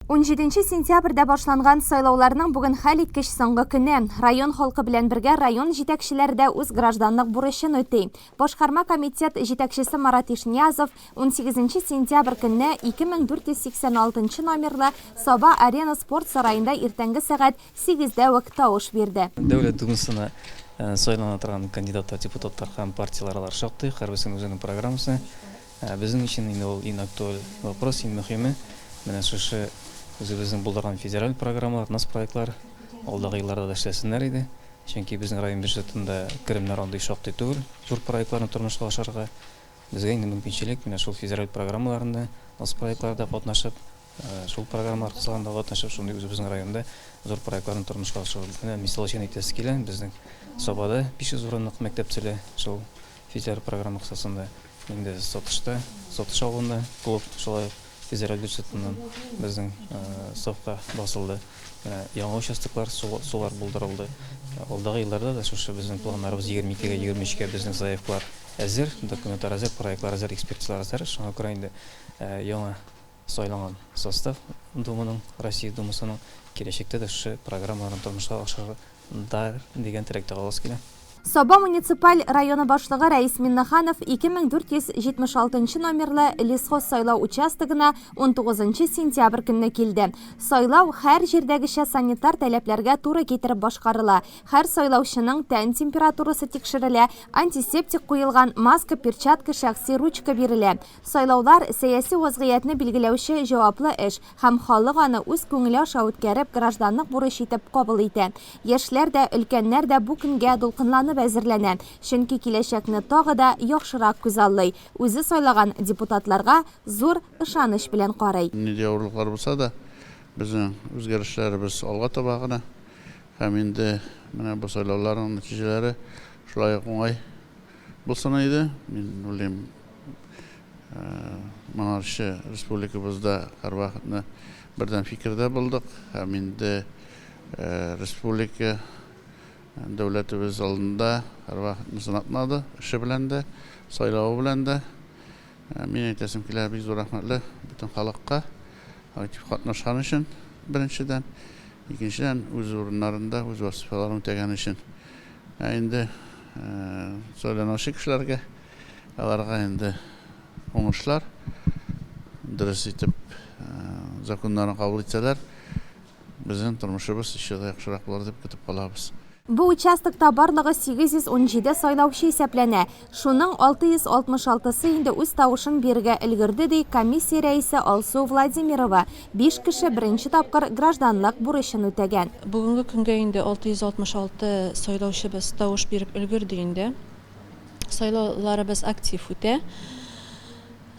17 сентябрьдә башланган сайлауларның бүген хәл иткеч соңгы көне. Район халкы белән бергә район җитәкчеләре дә үз гражданлык бурычын үти. Башкарма комитет җитәкчесе Марат Ишниязов 18 сентябрь көнне 2486 номерлы Саба Арена спорт сараенда иртәнге сәгать 8дә үк тавыш бирде. Дәүләт Думасына сайлана торган кандидаттар, депутаттар һәм партияләр шактый, һәрберсенең үзенең программасы. Безнең өчен инде ул актуаль вопрос, мөһиме. Менә шушы үзебезнең булдырган федераль программалар, нас проектлар алдагы елларда да эшләсеннәр иде. Чөнки безнең район бюджетында керемнәр андый шактый түгел. Зур проектларны тормышка ашырга безгә инде мөмкинчелек менә шул федераль программаларында, нас проектларда катнашып, шул программалар кысаларында катнашып, шундый үзебезнең районда зур проектларны тормышка ашырга. Менә мисал өчен әйтәсе килә, безнең Сабада 500 урынлык мәктәп төзелә, шул федераль программа кысасында. Инде Сатыш авылында клуб шулай федераль бюджетыннан безнең сафка басылды. Яңа участоклар сулар булдырылды. Алдагы елларда да шушы безнең планнарыбыз 22-гә, 23-гә безнең заявкалар әзер, документлар әзер, проектлар әзер, экспертизалар әзер. Шуңа күрә инде яңа сайланган состав Думаның, Россия Думасының киләчәктә дә шушы программаларны тормышка ашырга дигән теләктә калабыз килә. Саба муниципаль районы башлыгы Рәис Миннаханов 2476 номерлы лесхоз сайлау участогына 19 сентябрь көнне килде. Сайлау һәр җирдәгечә санитар таләпләргә туры китереп башкарыла. Һәр сайлаучының тән температурасы тикшерелә, антисептик куелган маска, перчатка, шәхси ручка бирелә. Сайлаулар сәяси вазгыятьне билгеләүче җаваплы эш һәм халык аны үз күңеле аша үткәреп гражданлык бурыч итеп кабул итә. Яшьләр дә, өлкәннәр дә бу көнгә дулкынланып әзерләнә, чөнки киләчәкне тагы да яхшырак күзаллый. Үзе сайлаган депутатларга зур ышаныч белән карый. Нидә авырлыклар булса да, безнең үзгәрешләребез алга таба гына. Һәм инде менә бу сайлауларның нәтиҗәләре шулай ук уңай булсын иде. Мин уйлыйм, монарши республикабызда һәрвакытны бердәм фикердә булдык. Һәм инде республика дәүләтебез алдында һәрвакытны сынатмады, эше белән дә, сайлавы белән дә. Мин әйтәсем килә, бик зур рәхмәтле бөтен халыкка актив катнашкан өчен, беренчедән, икенчедән үз урыннарында үз вазифаларын үтәгән өчен. Инде сайлаучы кешеләргә, аларга инде уңышлар, дөрес итеп законнарны кабул итсәләр, безнең тормышыбыз ишә яхшырак булыр дип көтеп калабыз. Бу участокта барлыгы 817 сайлаучы исәпләнә. Шуның 666-сы инде үз тавышын бирергә өлгерде, ди комиссия рәисе Алсу Владимирова. 5 кеше беренче тапкыр гражданлык бурычын үтәгән. Бүгенге көнгә инде 666 сайлаучыбыз тавыш биреп өлгерде инде. Сайлауларыбыз актив үтә.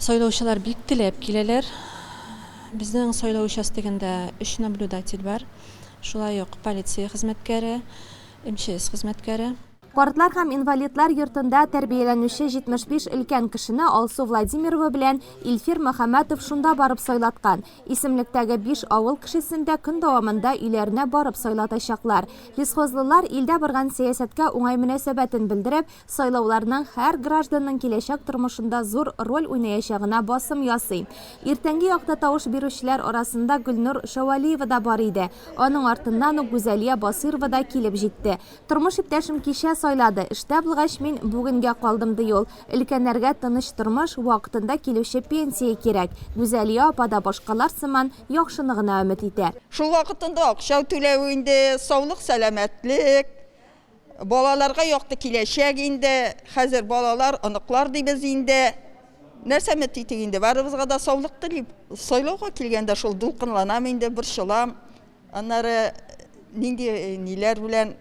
Сайлаучылар бик теләп киләләр. Безнең сайлау участогында 3 наблюдатель бар. Шулай ук полиция хезмәткәре, МЧС хезмәткәре. Картлар һәм инвалидлар йортында тәрбияләнүче 75 өлкән кешене Алсу Владимирова белән Илфир Мөхәммәтов шунда барып сайлаткан. Исемлектәге 5 авыл кешесендә көн дәвамында өйләренә барып сайлатачаклар. Лесхозлылар илдә барган сәясәткә уңай мөнәсәбәтен белдереп, сайлауларның һәр гражданның киләчәк тормышында зур роль уйнаячагына басым ясый. Иртәнге якта тавыш бирүчеләр арасында Гөлнур Шавалиева да бар иде. Аның артыннан ук Гүзәлия Басирова да килеп җитте. Тормыш иптәшем кичә сайлады. Эштә булгач мин бүгенгә калдым ди ул. Өлкәннәргә тыныч тормыш, вакытында килүче пенсия кирәк. Гүзәлия апа да башкалар сыман яхшыны гына өмет итә. Шул вакытында акча түләү инде, саулык, сәламәтлек, балаларга якты киләчәк инде, хәзер балалар, оныклар дибез инде. Нәрсә өмет итик инде, барыбызга да саулык телим. Сайлауга килгәндә шул дулкынланам инде, борчылам. Аннары нинди ниләр белән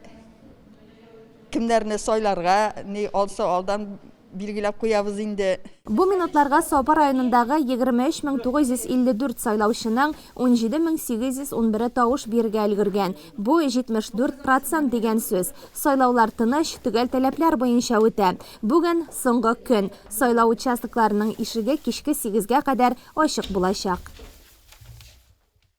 кемнәрне сайларга, ни алса алдан билгеләп куябыз инде. Бу минутларга Саба районындагы 23954 сайлаучының 17811 тавыш бирергә өлгергән. Бу 74% дигән сүз. Сайлаулар тыныч, төгәл таләпләр буенча үтә. Бүген соңгы көн. Сайлау участокларының ишеге кичке 8гә кадәр ачык булачак.